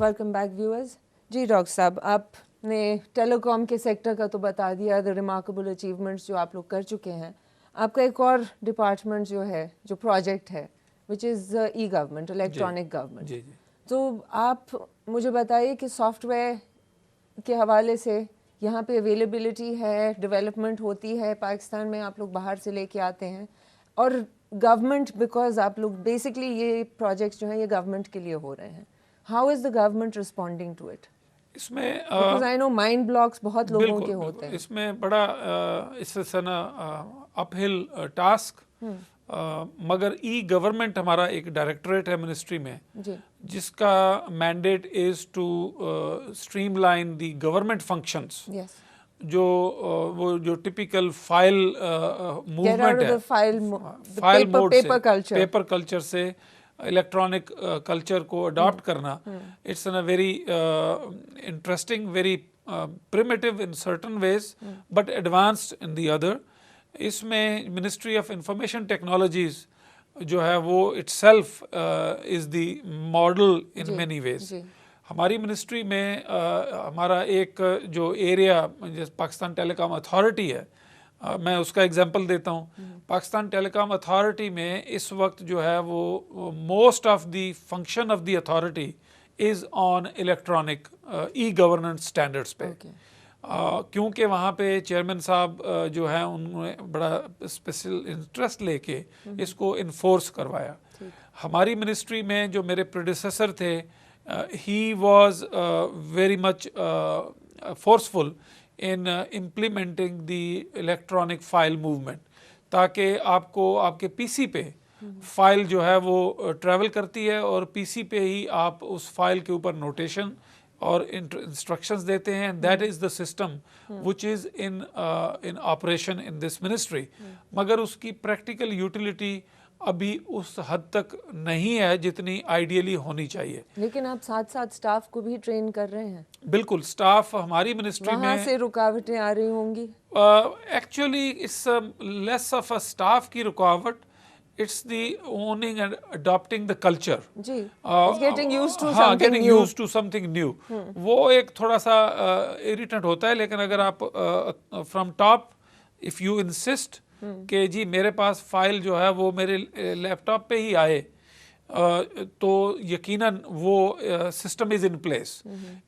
Welcome back viewers. जी doctor साहब, आपने टेलीकॉम के सेक्टर का तो बता दिया, द रिमार्केबल अचीवमेंट्स जो आप लोग कर चुके हैं। आपका एक और डिपार्टमेंट जो है, जो प्रोजेक्ट है, which is E government, electronic government. तो आप मुझे बताइए कि सॉफ्टवेयर के हवाले से यहाँ पे अवेलेबिलिटी है, डेवलपमेंट होती है पाकिस्तान में, आप लोग बाहर से लेके आते हैं, और गवर्नमेंट, बिकॉज आप लोग बेसिकली ये प्रोजेक्ट्स जो हैं ये गवर्नमेंट के लिए हो रहे हैं, how is the government responding to it? इसमें because I know mind blocks बहुत लोगों के होते हैं। इसमें बड़ा इससे ना अपहिल टास्क, मगर ई गवर्नमेंट हमारा एक डायरेक्टरेट है मिनिस्ट्री में जी, जिसका mandate is to streamline the government functions. Yes, जो वो जो टिपिकल फाइल मूवमेंट है, फाइल मोड से, पेपर कल्चर से इलेक्ट्रॉनिक कल्चर को अडॉप्ट करना, it's an a very interesting, very primitive in certain ways but advanced in the other. इसमें ministry of information technologies जो है वो itself is the model in many ways. हमारी ministry में हमारा एक जो एरिया जैसे पाकिस्तान टेलीकॉम अथॉरिटी है, मैं उसका एग्जांपल देता हूँ। पाकिस्तान टेलीकॉम अथॉरिटी में इस वक्त जो है वो most of the function of the authority is on electronic e governance standards पे। क्योंकि वहाँ पे चेयरमैन साहब जो है उन्होंने बड़ा स्पेशल इंटरेस्ट लेके इसको इन्फोर्स करवाया। हमारी मिनिस्ट्री में जो मेरे प्रेडिसेसर थे, he was very much forceful in implementing the electronic file movement, ताकि आपको आपके पीसी पे फाइल जो है वो ट्रैवल करती है और पीसी पे ही आप उस फाइल के ऊपर नोटेशन और इंस्ट्रक्शंस देते हैं। That is the system which is in operation in this ministry. मगर उसकी प्रैक्टिकल यूटिलिटी अभी उस हद तक नहीं है जितनी आइडियली होनी चाहिए। लेकिन आप साथ साथ स्टाफ को भी ट्रेन कर रहे हैं। बिल्कुल, स्टाफ हमारी मिनिस्ट्री में, वहाँ से रुकावटें आ रही होंगी। Actually it's less of a staff की रुकावट, it's the owning and adopting the culture. जी, गेटिंग यूज्ड टू हाँ, something getting new. Used to something new. वो एक थोड़ा सा इरिटेंट होता है, लेकिन अगर आप from top if you insist कि जी मेरे पास फाइल जो है वो मेरे लैपटॉप पे ही आए, तो यकीनन वो सिस्टम इज़ इन प्लेस।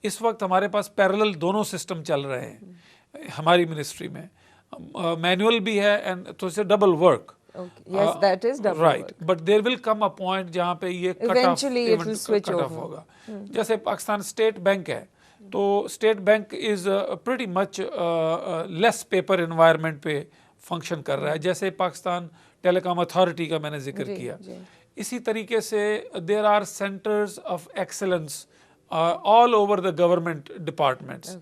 इस वक्त हमारे पास पैरेलल दोनों सिस्टम चल रहे हैं हमारी मिनिस्ट्री में, मैनुअल भी है एंड तो it's double work. Yes, that is double right, work. But there will come a point जहाँ पे ये Eventually it will switch cut off over. होगा। जैसे पाकिस्तान स्टेट बैंक है, तो state bank is pretty much less paper environment पे function कर रहा है, जैसे पाकिस्तान टेलीकॉम अथॉरिटी का मैंने जिक्र किया। इसी तरीके से there are centres of excellence all over the government departments.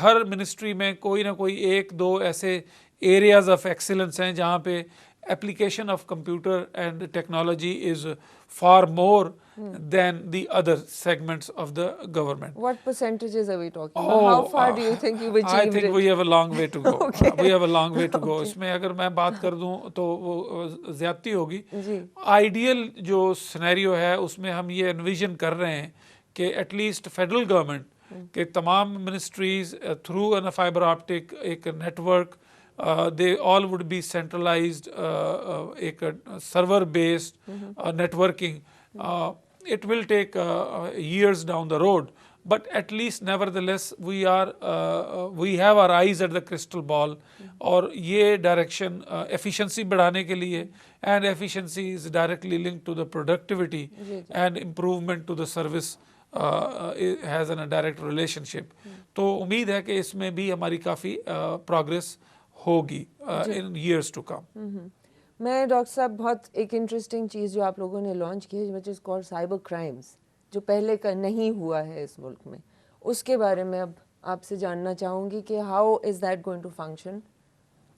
हर मिनिस्ट्री में कोई ना कोई एक दो ऐसे एरियाज ऑफ एक्सीलेंस हैं जहाँ पे application of computer and technology is far more than the other segments of the government. What percentages are we talking about? How far do you think you've achieved I think it? we have a long way to go. Okay. We have a long way to go. इसमें अगर मैं बात कर दूं तो वो ज़्यादती होगी। Ideal जो सिनेरियो है उसमें हम ये एनविजन कर रहे हैं कि एटलीस्ट फेडरल गवर्नमेंट के तमाम ministries through an fibre optic एक network, they all would be centralized, एक server based networking. It will take years down the road, but at least nevertheless we have our eyes at the crystal ball, और ये direction efficiency बढ़ाने के लिए, and efficiency is directly linked to the productivity and improvement to the service has a direct relationship. तो उम्मीद है कि इसमें भी हमारी काफ़ी progress होगी इन years to come. मैं डॉक्टर साहब बहुत एक इंटरेस्टिंग चीज़ जो आप लोगों ने लॉन्च की है, which is called cyber crimes, जो पहले का नहीं हुआ है इस मुल्क में, उसके बारे में अब आपसे जानना चाहूँगी कि how is that going to function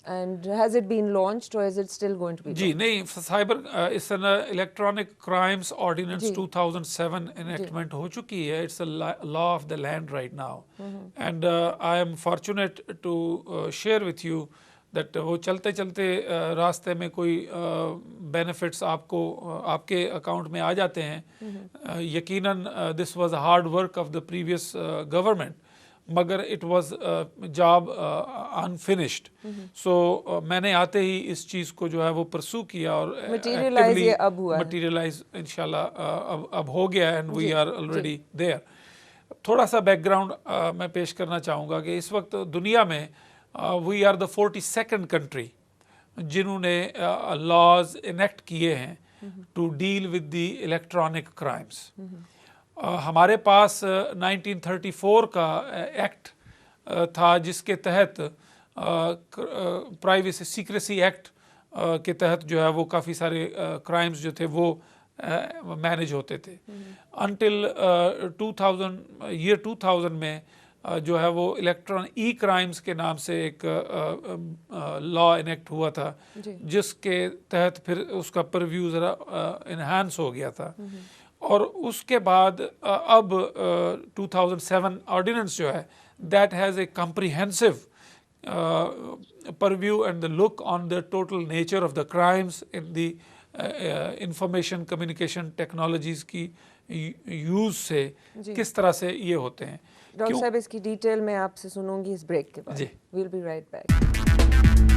and has it been launched or is it still going to be launched? जी नहीं, साइबर इस इलेक्ट्रॉनिक क्राइम्स ऑर्डिनेंस 2007 enactment हो चुकी है. It's a law of the land right now, and I am fortunate to share with you that वो चलते चलते रास्ते में कोई बेनिफिट्स आपको आपके अकाउंट में आ जाते हैं। यकीनन this was hard work of the previous government, मगर इट वाज जॉब अनफिनिश्ड। सो मैंने आते ही इस चीज़ को जो है वो परसू किया और मटीरियलाइज इंशाल्लाह अब हो गया and we are already there. थोड़ा सा बैकग्राउंड मैं पेश करना चाहूँगा कि इस वक्त दुनिया में we are the 42nd country जिन्होंने लॉज इनेक्ट किए हैं to deal with the electronic crimes. हमारे पास 1934 का एक्ट था जिसके तहत प्राइवेसी सीक्रेसी एक्ट के तहत जो है वो काफ़ी सारे क्राइम्स जो थे वो मैनेज होते थे। अनटिल 2000 में जो है वो ई क्राइम्स के नाम से एक लॉ इनेक्ट हुआ था जिसके तहत फिर उसका परव्यू ज़रा इन्हांस हो गया था। और उसके बाद अब 2007 ऑर्डिनेंस जो है that has a comprehensive purview and the look on the total nature of the crimes in the information communication technologies की यूज से किस तरह से ये होते हैं। डॉक्टर साहब इसकी डिटेल में आपसे सुनूंगी इस ब्रेक के बाद। We will be right back.